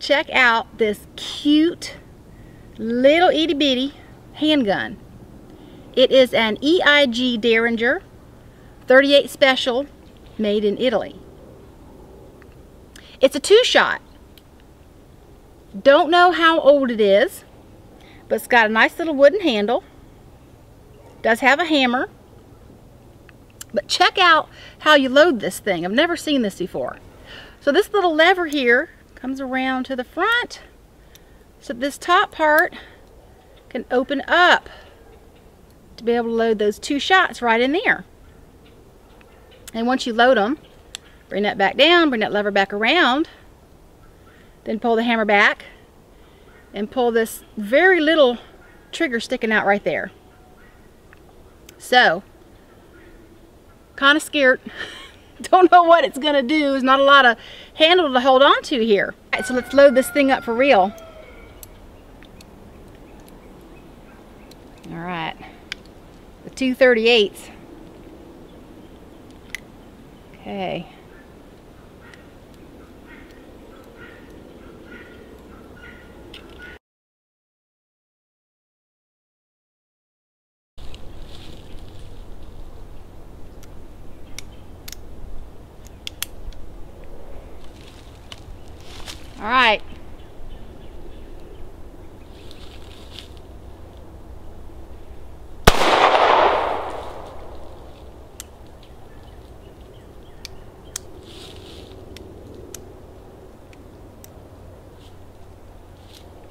check out this cute little itty bitty handgun. It is an EIG Derringer 38 Special made in Italy. It's a 2-shot. Don't know how old it is, but it's got a nice little wooden handle. Does have a hammer. But check out how you load this thing. I've never seen this before. So this little lever here comes around to the front. So this top part can open up to be able to load those 2 shots right in there. And once you load them, bring that back down, bring that lever back around, then pull the hammer back and pull this very little trigger sticking out right there. So, kind of scared. Don't know what it's going to do. There's not a lot of handle to hold on to here. All right, so let's load this thing up for real. All right, the 238s. Okay. All right.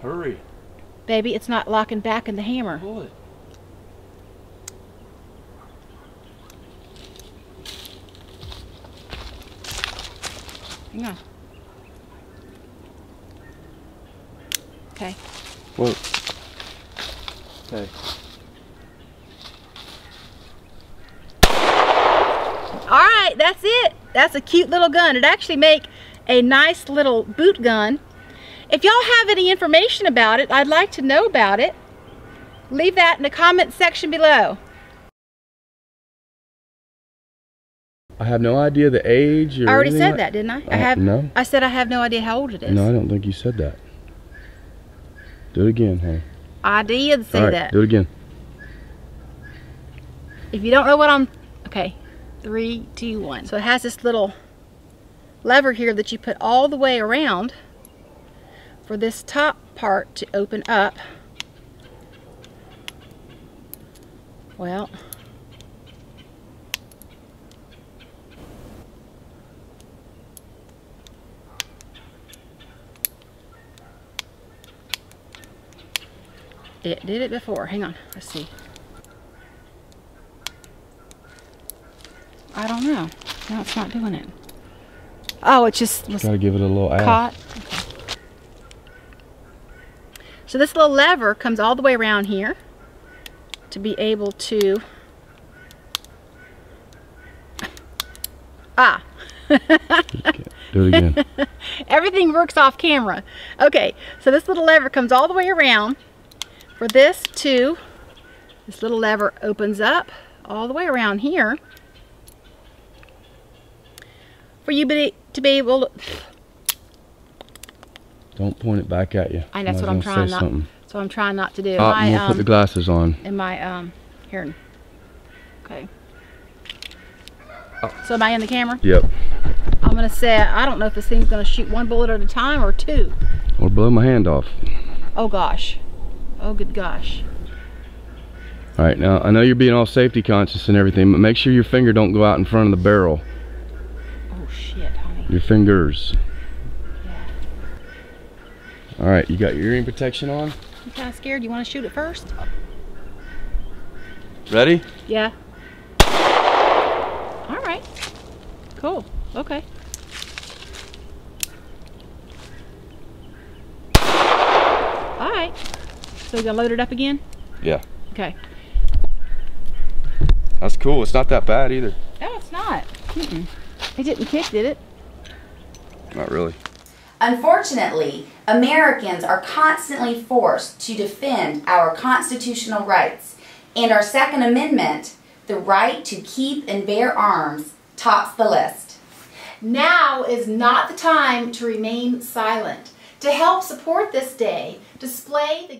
Hurry. Baby, it's not locking back in the hammer. Pull it. Hang on. Okay. Whoa. Okay. Alright, that's it. That's a cute little gun. It'd actually make a nice little boot gun. If y'all have any information about it, I'd like to know about it. Leave that in the comment section below. I have no idea the age or I already said like that, didn't I? No. I said I have no idea how old it is. No, I don't think you said that. Do it again, honey. I did say that. Do it again. If you don't know what I'm... Okay. 3, 2, 1. So it has this little lever here that you put all the way around for this top part to open up. Well... It did it before. Hang on. Let's see. I don't know. No, it's not doing it. Oh, it just was gotta give it a little caught. Okay. So this little lever comes all the way around here to be able to... Ah. Do it again. Everything works off camera. Okay, so this little lever comes all the way around. For this too, this little lever opens up all the way around here for you to be able to... Don't point it back at you. I know, that's what I'm trying not. So I'm trying not to do. I'm gonna put the glasses on. In my here. Okay. Oh. So am I in the camera? Yep. I'm gonna say I don't know if this thing's gonna shoot 1 bullet at a time or 2. Or blow my hand off. Oh gosh. Oh good gosh. Alright, now I know you're being all safety conscious and everything, but make sure your finger don't go out in front of the barrel. Oh shit, honey. Your fingers. Yeah. Alright, you got your earring protection on? I'm kinda scared. You wanna shoot it first? Ready? Yeah. Alright. Cool. Okay. Alright. So you gonna load it up again? Yeah. Okay. That's cool. It's not that bad either. No, it's not. It didn't kick, did it? Not really. Unfortunately, Americans are constantly forced to defend our constitutional rights, and our Second Amendment, the right to keep and bear arms, tops the list. Now is not the time to remain silent. To help support this day, display the